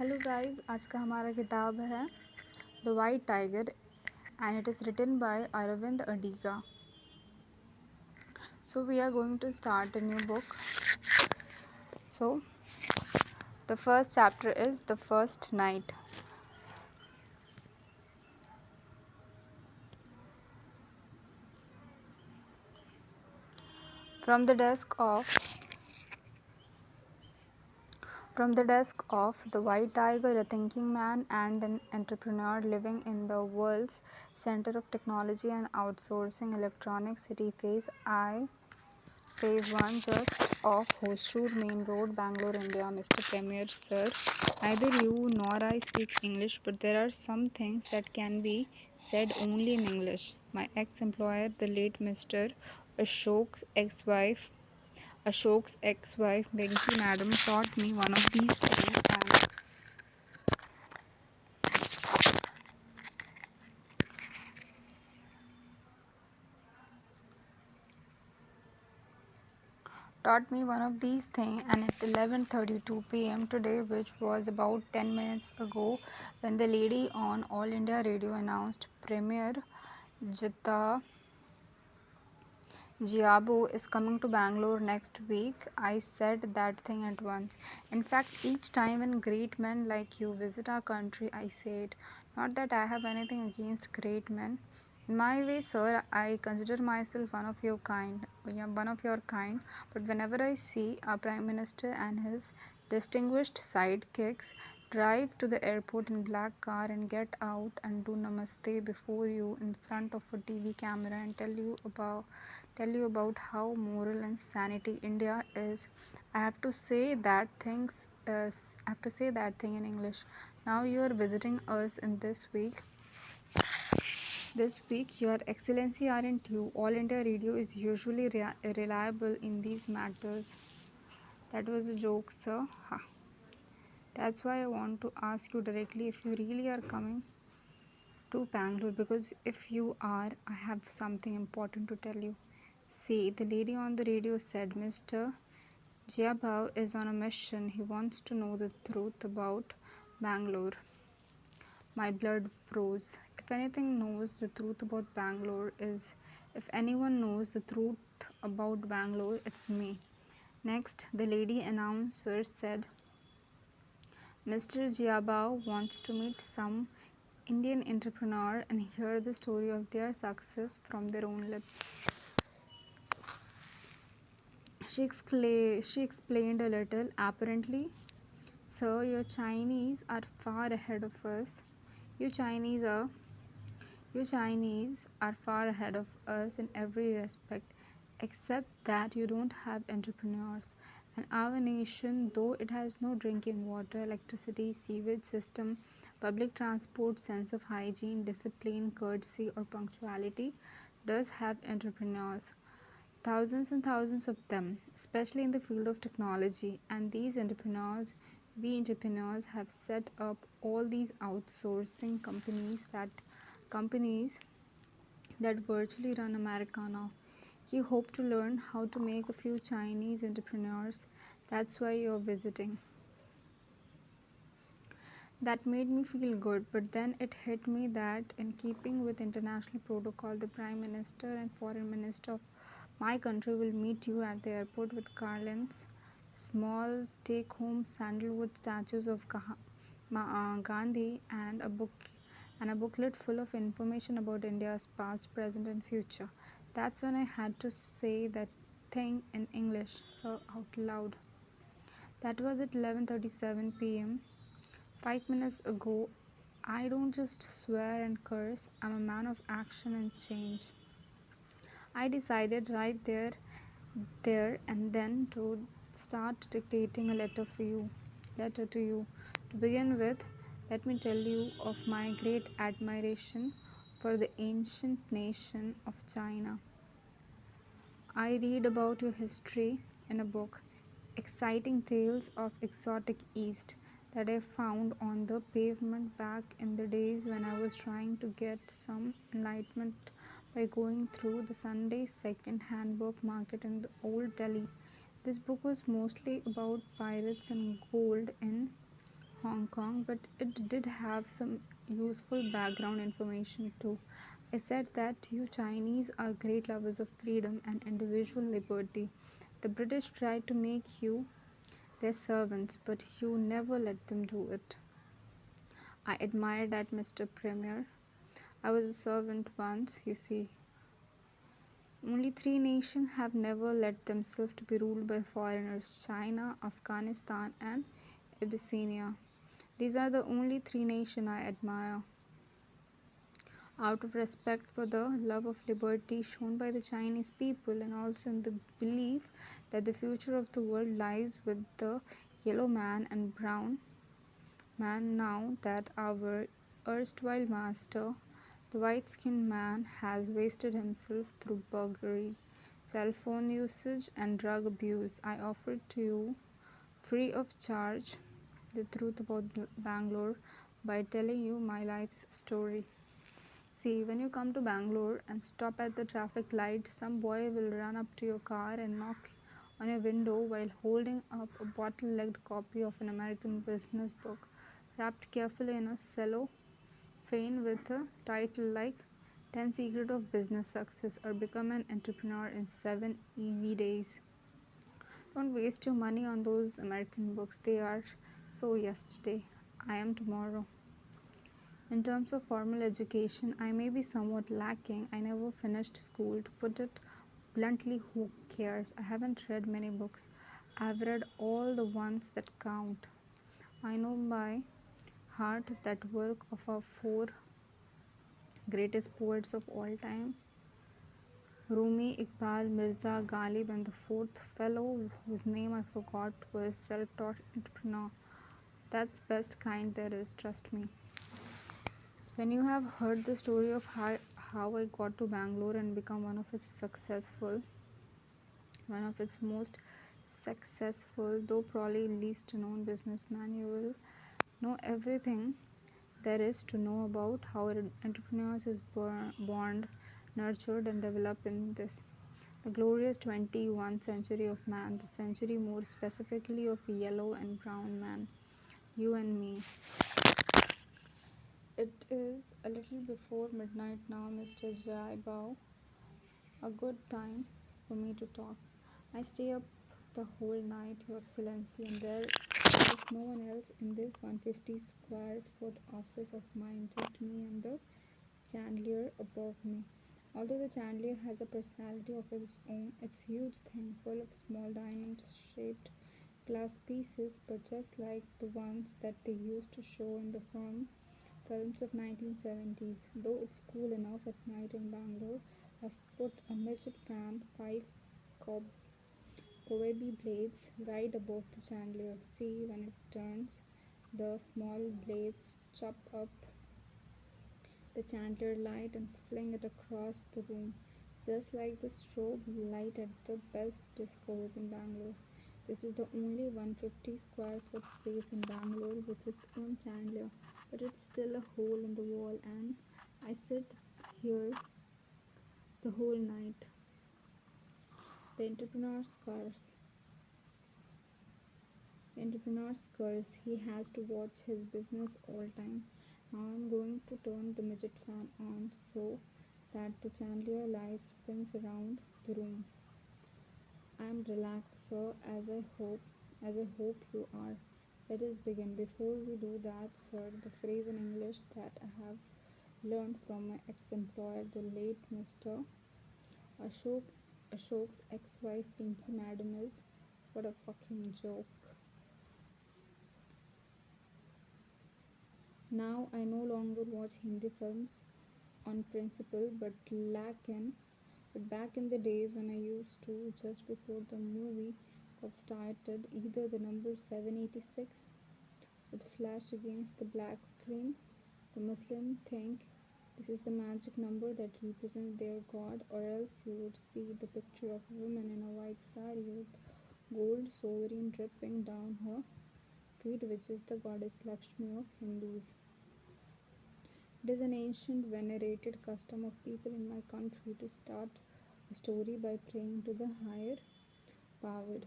Hello guys, आज का हमारा किताब है the white tiger and it is written by Arvind adiga. So we are going to start a new book. So the first chapter is The First Night. From the desk of the White Tiger, a thinking man and an entrepreneur living in the world's center of technology and outsourcing electronic city Phase 1, just off Horse Road Main Road, Bangalore, India. Mr. Premier, sir, neither you nor I speak English, but there are some things that can be said only in English. My ex-employer, the late Mr. Ashok's ex-wife, Benki Madam, taught me one of these things and at 11:32 p.m. today, which was about 10 minutes ago, when the lady on All India Radio announced Premier Jita Giabo is coming to Bangalore next week, I said that thing at once. In fact, each time when great men like you visit our country, I say it. Not that I have anything against great men. In my way, sir, I consider myself one of your kind. But whenever I see our Prime Minister and his distinguished sidekicks drive to the airport in black car and get out and do namaste before you in front of a TV camera and tell you about how moral and sanity India is. I have to say that thing in English. Now you are visiting us in this week. This week, Your Excellency, aren't you? All India Radio is usually reliable in these matters. That was a joke, sir. Ha. That's why I want to ask you directly if you really are coming to Bangalore, because if you are, I have something important to tell you. See, the lady on the radio said Mr. Jiabao is on a mission. He wants to know the truth about Bangalore. My blood froze. If anyone knows the truth about Bangalore, it's me. Next, the lady announcer said, Mr. Jiabao wants to meet some Indian entrepreneur and hear the story of their success from their own lips. She explained a little. Apparently, sir, your Chinese are far ahead of us. You Chinese are far ahead of us in every respect, except that you don't have entrepreneurs. And our nation, though it has no drinking water, electricity, sewage system, public transport, sense of hygiene, discipline, courtesy, or punctuality, does have entrepreneurs. Thousands and thousands of them, especially in the field of technology. And we entrepreneurs have set up all these outsourcing companies that virtually run America now. You hope to learn how to make a few Chinese entrepreneurs. That's why you're visiting. That made me feel good, but then it hit me that, in keeping with international protocol, the Prime Minister and Foreign Minister of my country will meet you at the airport with garlands, small take-home sandalwood statues of Gandhi, and a booklet full of information about India's past, present, and future. That's when I had to say that thing in English, so out loud. That was at 11:37 p.m. 5 minutes ago. I don't just swear and curse. I'm a man of action and change. I decided right there and then to start dictating a letter to you. To begin with, let me tell you of my great admiration for the ancient nation of China. I read about your history in a book, Exciting Tales of Exotic East, that I found on the pavement back in the days when I was trying to get some enlightenment by going through the Sunday second-hand book market in the old Delhi. This book was mostly about pirates and gold in Hong Kong, but it did have some useful background information too. I said that you Chinese are great lovers of freedom and individual liberty. The British tried to make you their servants, but you never let them do it. I admire that, Mr. Premier. I was a servant once, you see. Only three nations have never let themselves to be ruled by foreigners: China, Afghanistan, and Abyssinia. These are the only three nations I admire. Out of respect for the love of liberty shown by the Chinese people, and also in the belief that the future of the world lies with the yellow man and brown man, now that our erstwhile master, the white skinned man, has wasted himself through burglary, cell phone usage, and drug abuse, I offer to you, free of charge, the truth about Bangalore by telling you my life's story. See, when you come to Bangalore and stop at the traffic light, some boy will run up to your car and knock on your window while holding up a bottle legged copy of an American business book wrapped carefully in a cellophane with a title like 10 Secrets of Business Success or Become an Entrepreneur in 7 Easy Days. Don't waste your money on those American books. They are so yesterday. I am tomorrow. In terms of formal education, I may be somewhat lacking. I never finished school. To put it bluntly, who cares? I haven't read many books. I've read all the ones that count. I know by heart that work of our four greatest poets of all time: Rumi, Iqbal, Mirza, Ghalib, and the fourth fellow whose name I forgot was self-taught entrepreneur. That's best kind there is, trust me. When you have heard the story of how I got to Bangalore and become one of its most successful, though probably least known businessman, you will know everything there is to know about how entrepreneurs is born, nurtured, and developed in this, the glorious 21st century of man, the century more specifically of yellow and brown man, you and me. It is a little before midnight now, Mr. Jaibao. A good time for me to talk. I stay up the whole night, Your Excellency, and there is no one else in this 150 square foot office of mine, just me and the chandelier above me. Although the chandelier has a personality of its own, it's a huge thing full of small diamond shaped glass pieces, but just like the ones that they used to show in the films of 1970s. Though it's cool enough at night in Bangalore, I've put a midget fan, 5 cobwebby blades, right above the chandelier. See, when it turns, the small blades chop up the chandelier light and fling it across the room, just like the strobe light at the best discos in Bangalore. This is the only 150 square foot space in Bangalore with its own chandelier, but it's still a hole in the wall, and I sit here the whole night. The entrepreneur's curse. The entrepreneur's curse. He has to watch his business all time. Now I'm going to turn the midget fan on so that the chandelier light spins around the room. I'm relaxed, sir, as I hope you are. Let us begin. Before we do that, sir, the phrase in English that I have learned from my ex-employer, the late Mr. Ashok Ashok's ex-wife Pinky Madam, is what a fucking joke. Now I no longer watch Hindi films on principle, but back in the days when I used to, just before the movie got started, either the number 786 would flash against the black screen. The Muslim think this is the magic number that represents their god, or else you would see the picture of a woman in a white sari with gold sovereign dripping down her feet, which is the goddess Lakshmi of Hindus. It is an ancient venerated custom of people in my country to start a story by praying to the higher power.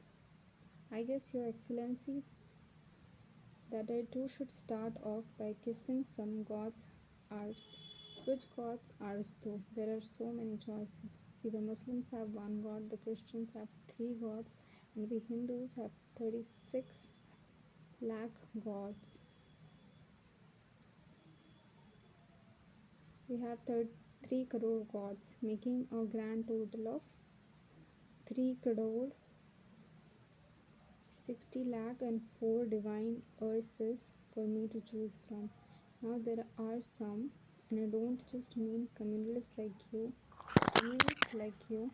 I guess, Your Excellency, that I too should start off by kissing some gods' arse. Which gods ours though? There are so many choices. See, the Muslims have one god, the Christians have three gods, and we Hindus have 36 lakh gods. We have 3 crore gods, making a grand total of 3 crore 60 lakh and 4 divine urses for me to choose from. Now there are some, and I don't just mean communalists like you, communists like you,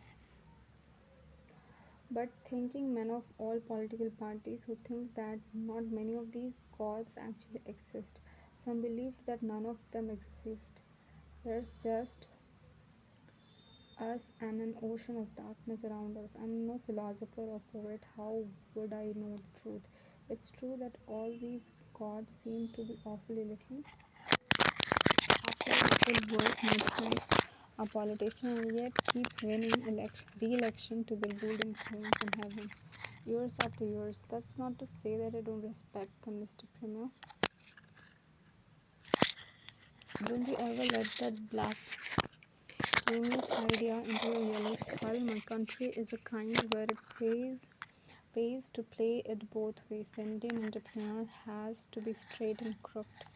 but thinking men of all political parties who think that not many of these gods actually exist. Some believe that none of them exist. There's just us and an ocean of darkness around us. I'm no philosopher or poet. How would I know the truth? It's true that all these gods seem to be awfully little worth much nice. A politician will yet keep winning re-election to their golden thrones in heaven, years after years. That's not to say that I don't respect them, Mr. Premier. Don't you ever let that blasphemous idea into your yellow skull? My country is a kind where it pays to play it both ways. The Indian entrepreneur has to be straight and crooked,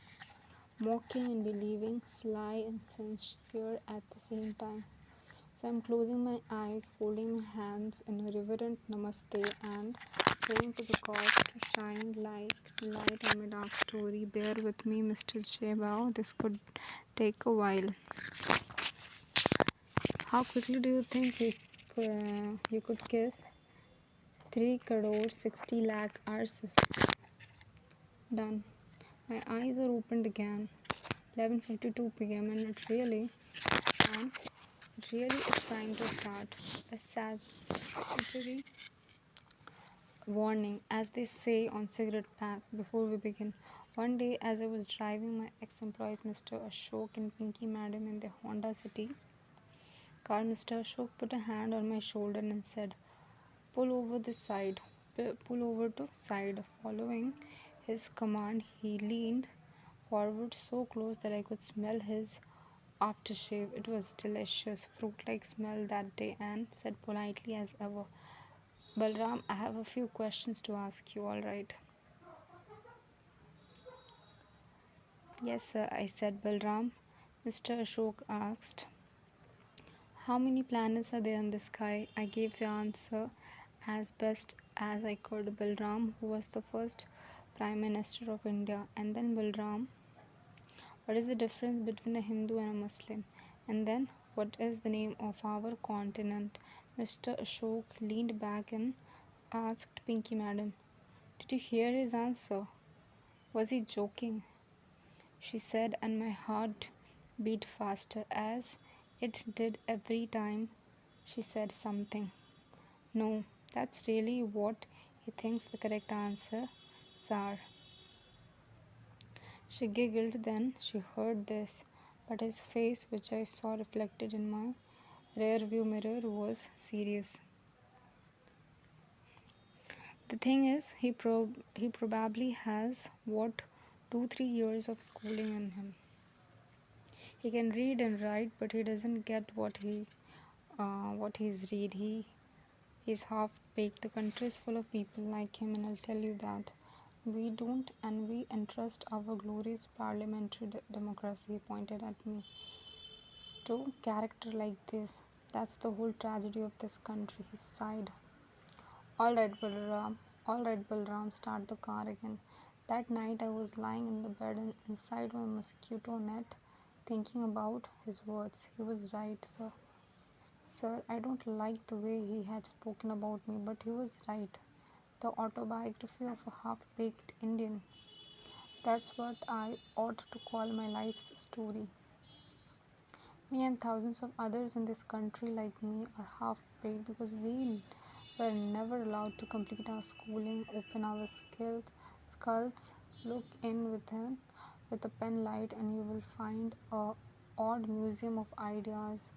mocking and believing, sly and sincere at the same time. So I'm closing my eyes, folding my hands in a reverent namaste, and praying to the gods to shine like light on my dark story. Bear with me, Mr. Jebao. This could take a while. How quickly do you think you could kiss 3 crore 60 lakh arses? Done. My eyes are opened again. 11:52 p.m. and it really is time to start. A salutary warning, as they say on cigarette pack before we begin. One day, as I was driving my ex-employees, Mr. Ashok and Pinky Madam, in the Honda City car, Mr. Ashok put a hand on my shoulder and said, "Pull over the side. Pull over to side." Following his command, he leaned forward so close that I could smell his aftershave. It was delicious, fruit-like smell that day, and said politely as ever, "Balram, I have a few questions to ask you, all right?" "Yes, sir," I said. "Balram," Mr. Ashok asked, "how many planets are there in the sky?" I gave the answer as best as I could. "Balram, who was the first Prime Minister of India?" And then, "Balram, what is the difference between a Hindu and a Muslim?" And then, "what is the name of our continent?" Mr. Ashok leaned back and asked Pinky Madam, "Did you hear his answer? Was he joking?" she said, and my heart beat faster, as it did every time she said something. "No, that's really what he thinks the correct answers are." She giggled. Then she heard this, but his face, which I saw reflected in my rear view mirror, was serious. "The thing is, he probably has what 2-3 years of schooling in him. He can read and write, but he doesn't get what he's read. He's half baked. The country is full of people like him, and I'll tell you that. We don't, and we entrust our glorious parliamentary democracy," he pointed at me, "to character like this. That's the whole tragedy of this country." He sighed. "All right, Balram. All right, Balram. Start the car again." That night I was lying in the bed inside my mosquito net, thinking about his words. He was right, sir. Sir, I don't like the way he had spoken about me, but he was right. The autobiography of a half-baked Indian. That's what I ought to call my life's story. Me and thousands of others in this country like me are half-baked because we were never allowed to complete our schooling, open our skulls, look in with a pen light, and you will find a odd museum of ideas,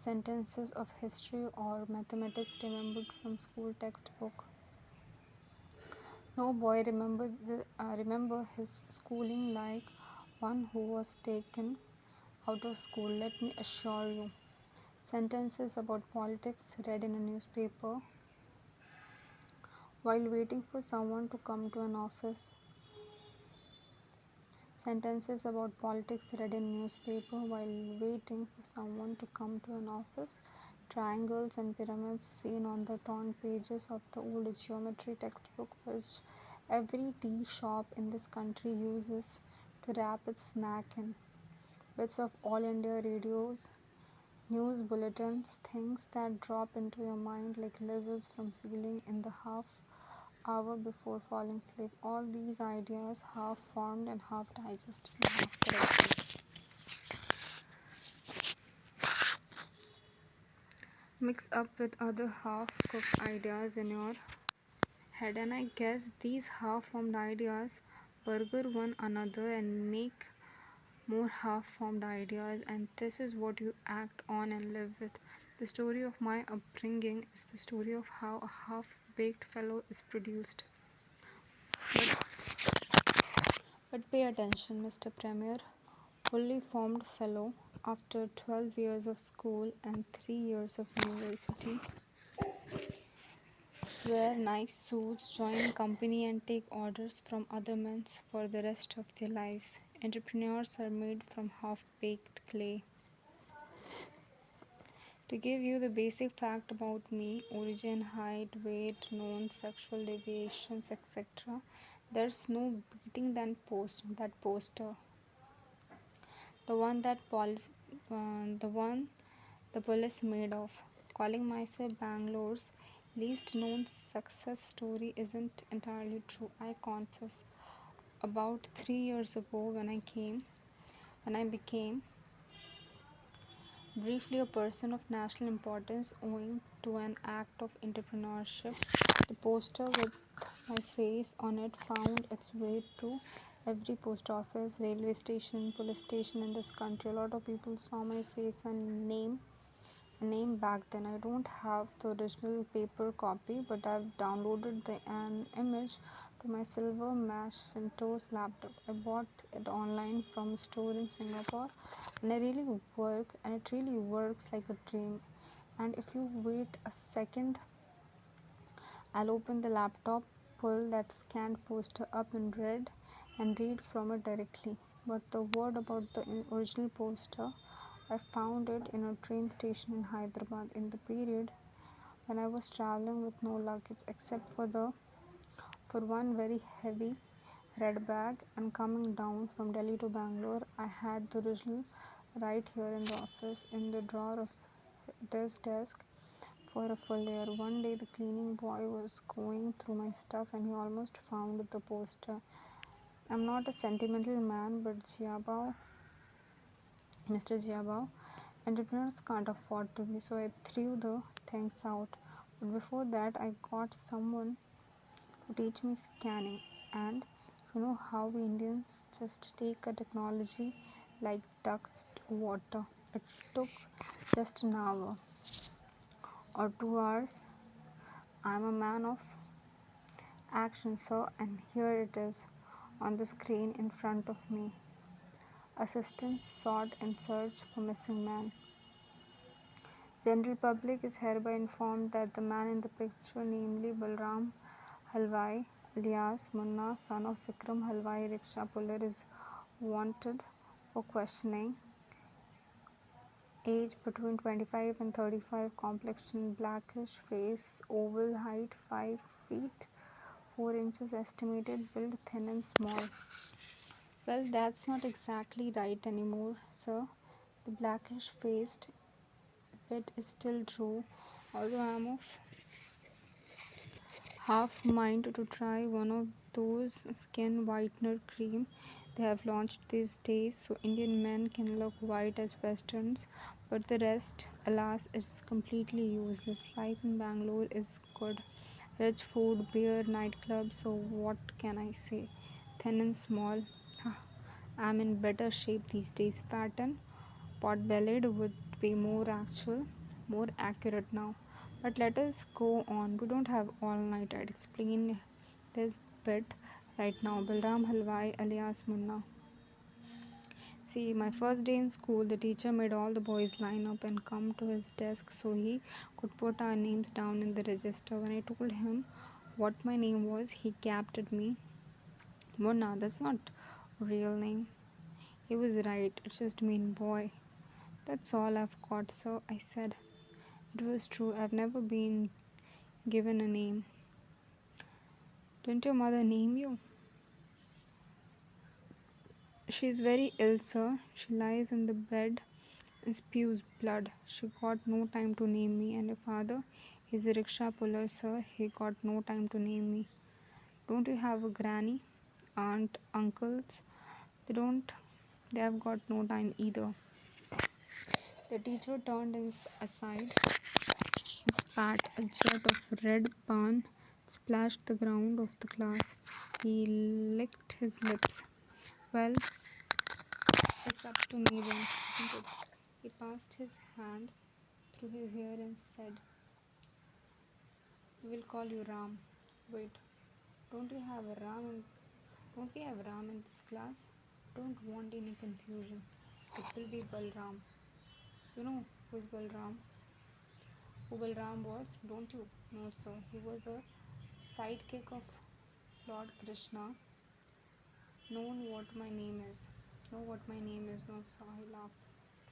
sentences of history or mathematics remembered from school textbook, No boy remember his schooling like one who was taken out of school. Let me assure you. Sentences about politics read in a newspaper while waiting for someone to come to an office. Sentences about politics read in newspaper while waiting for someone to come to an office. Triangles and pyramids seen on the torn pages of the old geometry textbook which every tea shop in this country uses to wrap its snack in. Bits of all India radios, news bulletins, things that drop into your mind like lizards from ceiling in the half hour before falling asleep. All these ideas, half formed and half digested and half corrected, mix up with other half cooked ideas in your head, and I guess these half formed ideas burger one another and make more half formed ideas, and this is what you act on and live with. The story of my upbringing is the story of how a half baked fellow is produced. But pay attention, Mr. Premier. Fully formed fellow after 12 years of school and 3 years of university. Wear nice suits, join company, and take orders from other men for the rest of their lives. Entrepreneurs are made from half baked clay. To give you the basic fact about me, origin, height, weight, known sexual deviations, etc., there's no beating that poster. The one that the one the police made of. Calling myself Bangalore's least known success story isn't entirely true, I confess. About 3 years ago, when I became briefly a person of national importance owing to an act of entrepreneurship, the poster with my face on it found its way to every post office, railway station, police station in this country. A lot of people saw my face and name back then. I don't have the original paper copy, but I've downloaded an image to my silver Macintosh laptop. I bought it online from a store in Singapore, and it really works like a dream. And if you wait a second, I'll open the laptop, pull that scanned poster up in red, and read from it directly. But the word about the original poster, I found it in a train station in Hyderabad in the period when I was traveling with no luggage except for one very heavy red bag, and coming down from Delhi to Bangalore. I had the original right here in the office in the drawer of this desk for a full year. One day the cleaning boy was going through my stuff and he almost found the poster. I'm not a sentimental man, but Mr. Jiabao, entrepreneurs can't afford to be, so I threw the things out. But before that, I got someone to teach me scanning. And you know how we Indians just take a technology like ducks to water. It took just an hour or 2 hours. I'm a man of action, sir, and here it is on the screen in front of me. Assistant sought in search for missing man. General public is hereby informed that the man in the picture, namely Balram Halwai alias Munna, son of Vikram Halwai rickshaw puller, is wanted for questioning. Age between 25 and 35, complexion blackish, face oval, height 5 feet 4 inches, estimated build thin and small. Well, that's not exactly right anymore, sir. The blackish faced bit is still true, although I'm of half mind to try one of those skin whitener cream they have launched these days so Indian men can look white as westerns, but the rest, alas, is completely useless. Life in Bangalore is good. Rich food, beer, nightclubs, so what can I say? Thin and small. I'm in better shape these days. Fat and pot-bellied would be more accurate now. But let us go on. We don't have all night. I'd explain this pit right now. Balram Halwai alias Munna. See, my first day in school, the teacher made all the boys line up and come to his desk so he could put our names down in the register. When I told him what my name was, he gapped at me. Munna, that's not a real name. He was right, it just mean boy. That's all I've got, sir, I said. It was true, I've never been given a name. Didn't your mother name you? She's very ill, sir. She lies in the bed and spews blood. She got no time to name me. And your father? He's a rickshaw puller, sir. He got no time to name me. Don't you have a granny? Aunt, uncles? They don't. They have got no time either. The teacher turned aside and spat. A jet of red pan splashed the ground of the class. He licked his lips. Well, it's up to me then, isn't it? He passed his hand through his hair and said, we'll call you Ram. Wait, don't you have a Ram in, don't we have Ram in this class? Don't want any confusion. It will be Balram. You know who's Balram? Who Balram was, don't you? No, sir. He was a sidekick of Lord Krishna. Known what my name is. Know what my name is? No, sir. He laughed.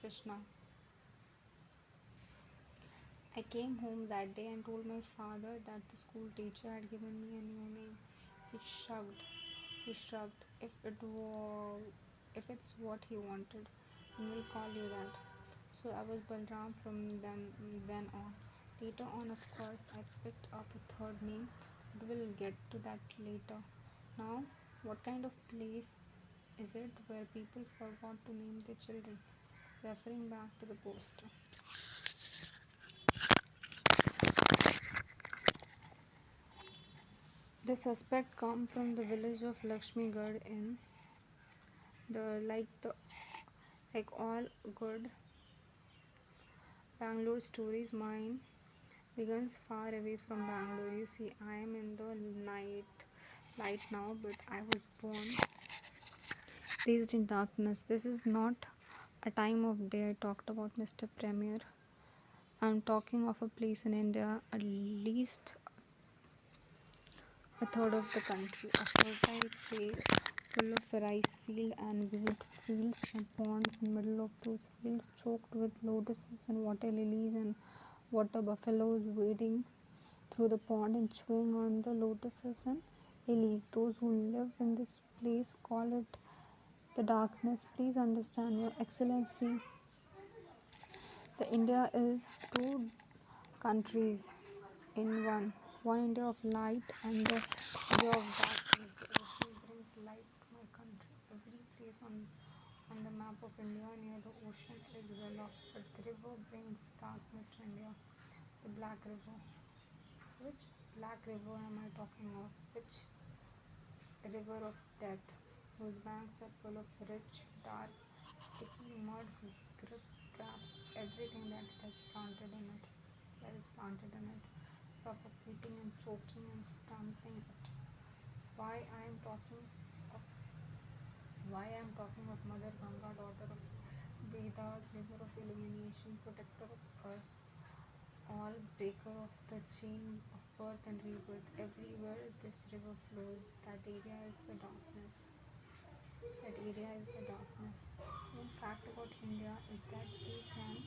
Krishna. I came home that day and told my father that the school teacher had given me a new name. He shrugged. He shrugged. If it's what he wanted, then we'll call you that. So I was Balram from then on. Later on, of course, I picked up a third name, but we'll get to that later. Now, what kind of place is it where people forgot to name their children? Referring back to the poster. The suspect come from the village of Lakshmigad in the like all good Bangalore stories. Mine begins far away from Bangalore. You see, I am in the light now, but I was born raised in darkness. This is not a time of day I talked about, Mr. Premier. I'm talking of a place in India, at least a third of the country, a fertile place full of rice field and wheat fields and ponds in the middle of those fields choked with lotuses and water lilies and water buffaloes wading through the pond and chewing on the lotuses and lilies. Those who live in this place call it the darkness. Please understand, Your Excellency, the India is two countries in one. One India of light and the India of darkness. The ocean brings light to my country. Every place on the map of India near the ocean is well off, but the river brings darkness to India. The Black River. Which Black River am I talking of? Which river of death, whose banks are full of rich, dark, sticky mud whose grip traps everything that is planted in it, suffocating and choking and stamping it. Why I am talking of Mother Ganga, daughter of Vedas, river of illumination, protector of us, all breaker of the chain of birth and rebirth. Everywhere this river flows, that area is the darkness. That area is the darkness. One fact about India is that you can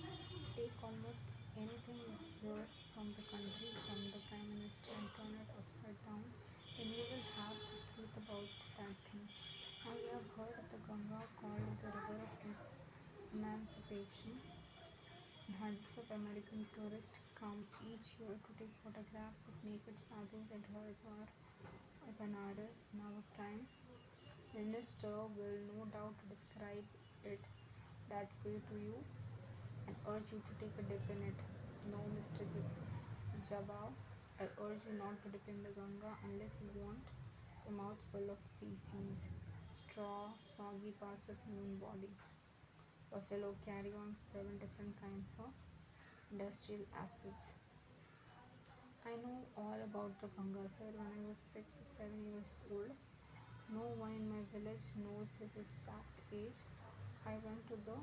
take almost anything here from the country, from the Prime Minister, and turn it upside down, then you will have the truth about that thing. Now you have heard of the Ganga called the river of emancipation. Hundreds of American tourists come each year to take photographs of naked sadhus at Haridwar or Banaras. In our Prime Minister will no doubt describe it that way to you and urge you to take a dip in it. No, Mr. Jabal, I urge you not to dip in the Ganga unless you want your mouth full of feces, straw, soggy parts of human body. Buffalo carry on 7 different kinds of industrial acids. I know all about the Ganga, sir. When I was 6 or 7 years old, no one in my village knows his exact age. I went to the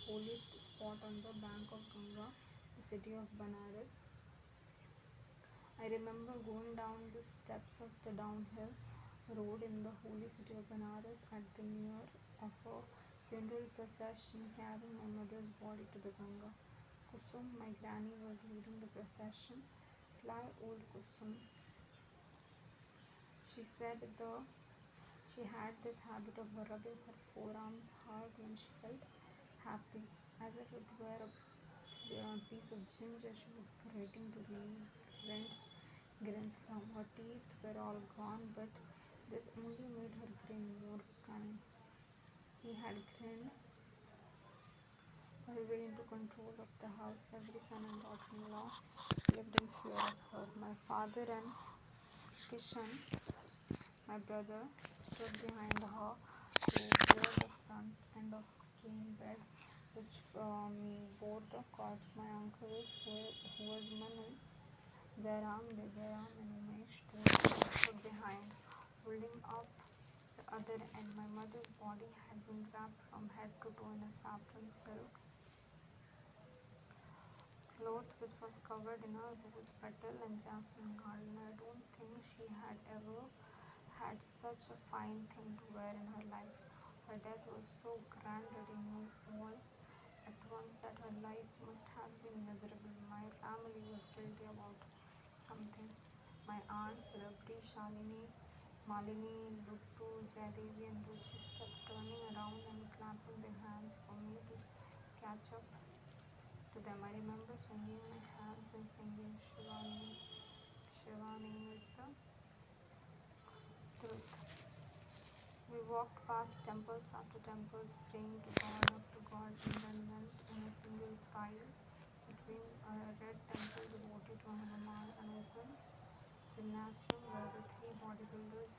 holiest spot on the bank of Ganga, the city of Banaras. I remember going down the steps of the downhill road in the holy city of Banaras at the near of a funeral procession carrying my mother's body to the Ganga. Kusum, my granny, was leading the procession. Sly old Kusum. She said she had this habit of rubbing her forearms hard when she felt happy, as if it were a piece of ginger she was grating to release grins. Grins from her teeth were all gone, but this only made her grin more cunning. He had grinned her way into control of the house. Every son and daughter-in-law lived in fear of her. My father and Kishan, my brother, stood behind her who bore the front end of cane bed which bore the corpse. My uncles, who was Manu, Jairam, Jayaram, and Umesh, stood behind, holding up the other end. My mother's body had been wrapped from head to toe in a saffron silk cloth which was covered in a rose petal and jasmine garland. I don't think she had ever had such a fine thing to wear in her life. Her death was so grand that he knew all at once that her life must have been miserable. My family was guilty about something. My aunts, Rabdi, Shalini, Malini, Luttu, Jaidevi, and Ruchi kept turning around and clapping their hands for me to catch up to them. I remember swinging my hands and singing Shivani. Shivani is the truth. We walked past temples after temples, praying to God after God, and then went in a single file between a red temple devoted to Hanuman and open gymnasium where the three bodybuilders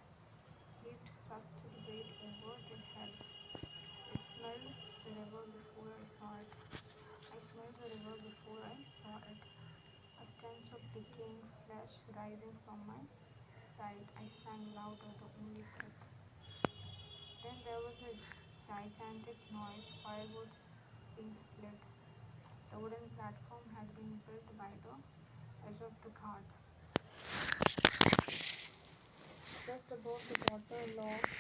heaped rusted weight over their heads. It smelled the river before I saw it. I smelled the river before I saw it. A stench of decaying flesh rising from my side. I sang louder, the only truth. Then there was a gigantic noise, firewood being split. The wooden platform had been built by the edge of the ghat. Just above the water logs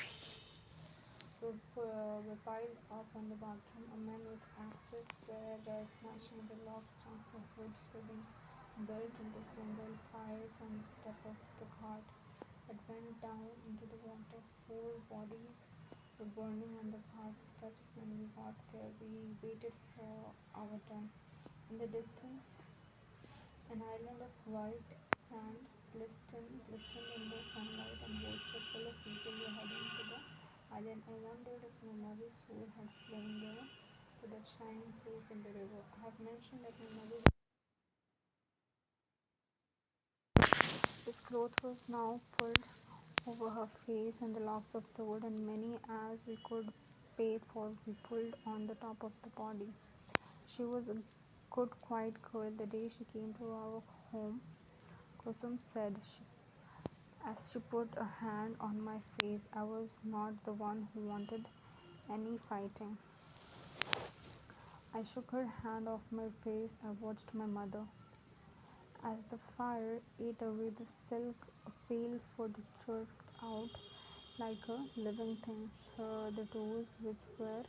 were piled up on the bathroom. A man with axes were smashing the logs. Chunks of wood were being built into single fires on the step of the ghat that went down into the water. Four bodies were burning on the ghat steps when we got there. We waited for our turn. In the distance, an island of white sand glistened in the sunlight, and boats were full of people were heading to the island. I wondered if my mother's soul had flown there to that shining place in the river. I have mentioned that my mother's cloth was now pulled over her face, and the logs of the wood, and many as we could pay for, we pulled on the top of the body. She was a good, quiet girl. The day she came to our home, Kusum said as she put a hand on my face. I was not the one who wanted any fighting. I shook her hand off my face. I watched my mother as the fire ate away the silk. A pale foot jerked out like a living thing. The toes, which were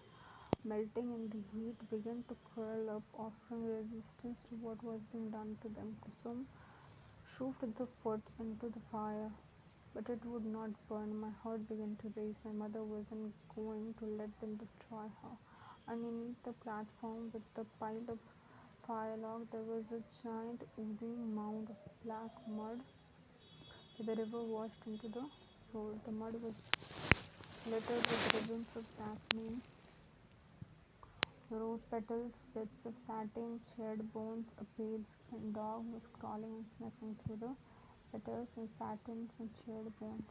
melting in the heat, began to curl up, offering resistance to what was being done to them. Kusum shoved the foot into the fire, but it would not burn. My heart began to race. My mother wasn't going to let them destroy her. Underneath the platform with the piled up firelog, there was a giant oozing mound of black mud that the river washed into the road. The mud was littered with ribbons of jasmine, rose petals, bits of satin, charred bones. A pale skinned dog was crawling and sniffing through the petals and satins and charred bones.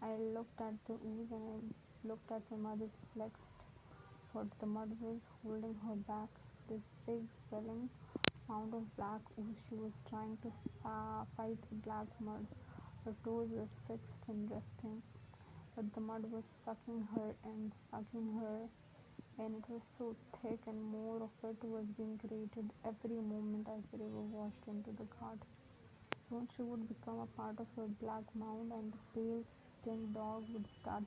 I looked at the ooze and I looked at my mother's flexed foot. The mud was holding her back. This big swelling mound of black ooze. She was trying to fight the black mud. Her toes were fixed and resting, but the mud was sucking her, and it was so thick, and more of it was being created every moment as the river washed into the cart. Soon she would become a part of her black mound, and the pale skinned dog would start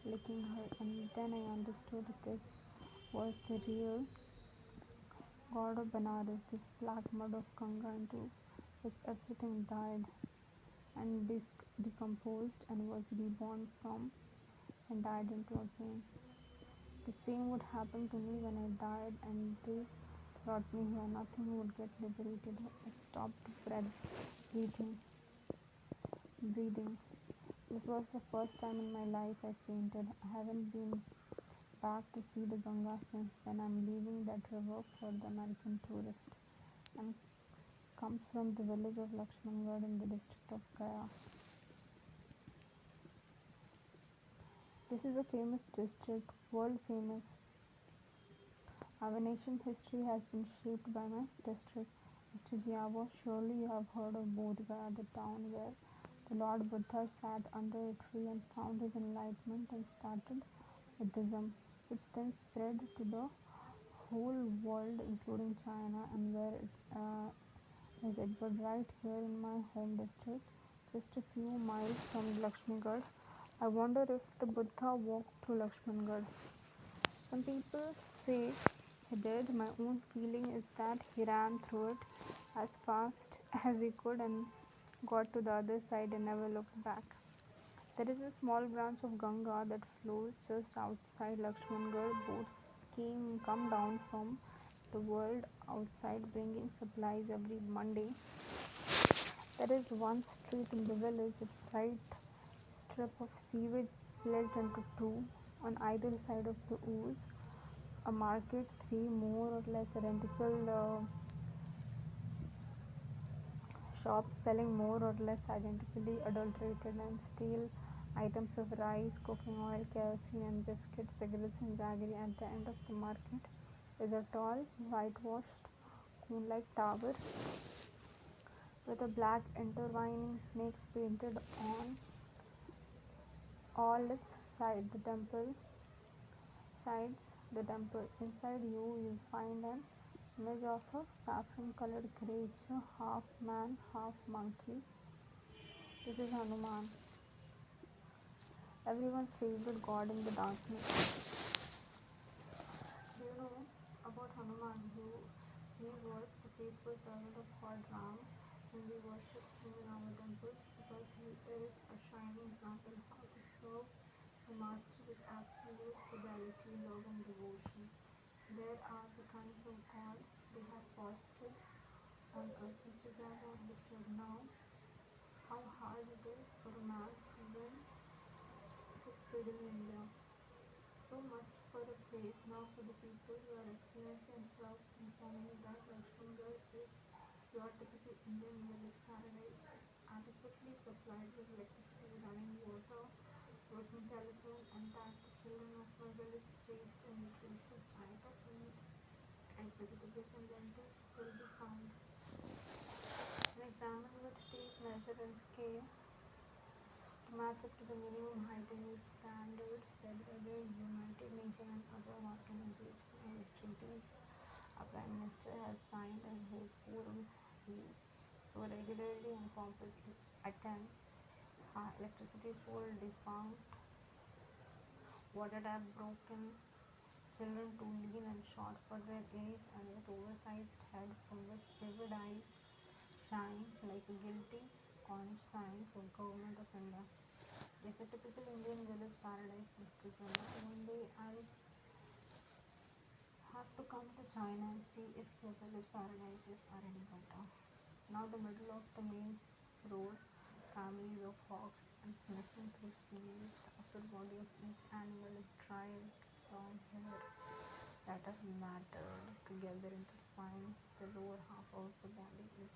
licking her. And then I understood that this was the real god of Benares, this black mud of Ganga into which everything died and decomposed and was reborn from and died into again. The same would happen to me when I died, and they brought me here. Nothing would get liberated. I stopped breathing. breathing. This was the first time in my life I fainted. I haven't been back to see the Ganga since then. I'm leaving that river for the American tourist, and comes from the village of Lakshmangad in the district of Gaya. This is a famous district, world famous. Our nation's history has been shaped by my district. Mr. Giavo, surely you have heard of Bodh Gaya, the town where the Lord Buddha sat under a tree and found his enlightenment and started Buddhism, which then spread to the whole world, including China, and where it is it. But right here in my home district, just a few miles from Lakshmigad, I wonder if the Buddha walked through Lakshmangad. Some people say he did. My own feeling is that he ran through it as fast as he could and got to the other side and never looked back. There is a small branch of Ganga that flows just outside Lakshmangad. Boats come down from the world outside bringing supplies every Monday. There is one street in the village, a bright strip of sewage split into two on either side of the ooze. A market, three more or less identical shops selling more or less identically adulterated and stale items of rice, cooking oil, kerosene, and biscuits, cigarettes, and jaggery. At the end of the market is a tall, whitewashed, cone-like tower with a black intertwining snakes painted on all its sides. The temple. Inside you'll find an image of a saffron-colored creature, half man, half monkey. This is Hanuman, everyone's favorite god in the darkness. Do you know about Hanuman? He was the faithful servant of God Ram, and we worship him in our temples because he is a shining example how to serve the master with absolute fidelity, love, and devotion. There are the kinds of God they have fostered on earth. Mr. Java understood now how hard it is for a man to win his freedom in India. So much for a place now for the people. Your Excellency, and proud to inform you that Lakshmangad is your typical Indian village paradise. Adequately supplied with electricity, running water, working telephone, and that the children of my village raised a nutritious diet of meat, egg, vegetables, and lentils will be found. When examined with tape measure and scale to match up to the minimum hygienic standards set by the United Nations and other organizations treaties, our Prime Minister has signed and holds forums so regularly and pompously attend. Electricity pole defunct, water tap broken, children too lean and short for their age, and with oversized heads from which vivid eyes shine like a guilty cornish sign for Government of India. It's a typical Indian village paradise, Mr. Sharma. One day I'll have to come to China and see if your village paradises are any better. Now the middle of the main road, families of hogs and sniffing through seaweed. The upper body of each animal is dry with long hair that are matted together into spines. The lower half of the body is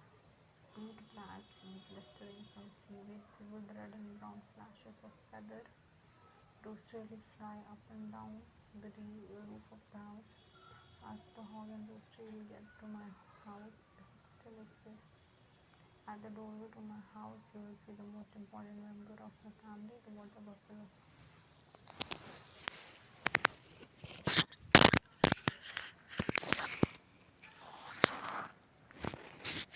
peat black and glistering from seaweed. Vivid red and brown flashes of feather roosterly fly up and down the roof of the house. Ask the hog and rooster, you'll get to my house if look this. At the doorway to my house, you will see the most important member of my family, the water buffalo.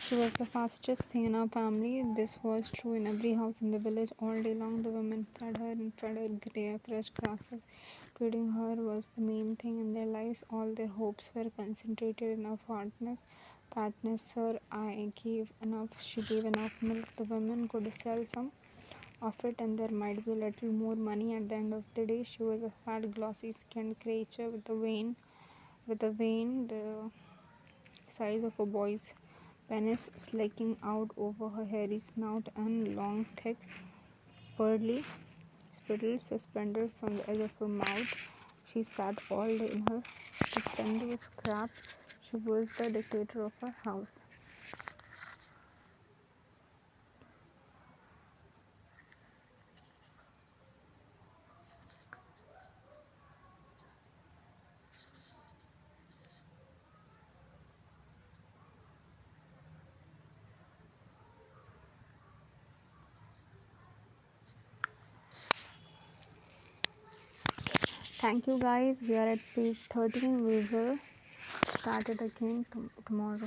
She was the fastest thing in our family. This was true in every house in the village. All day long, the women fed her and fed her fresh grasses. Feeding her was the main thing in their lives. All their hopes were concentrated in her fatness. Sir, I gave enough. She gave enough milk. The women could sell some of it, and there might be a little more money at the end of the day. She was a fat, glossy-skinned creature with a vein the size of a boy's penis slicking out over her hairy snout and long, thick, pearly spittle suspended from the edge of her mouth. She sat all day in her stupendous crap. She was the dictator of her house. Thank you guys. We are at page 13. We will start it again tomorrow.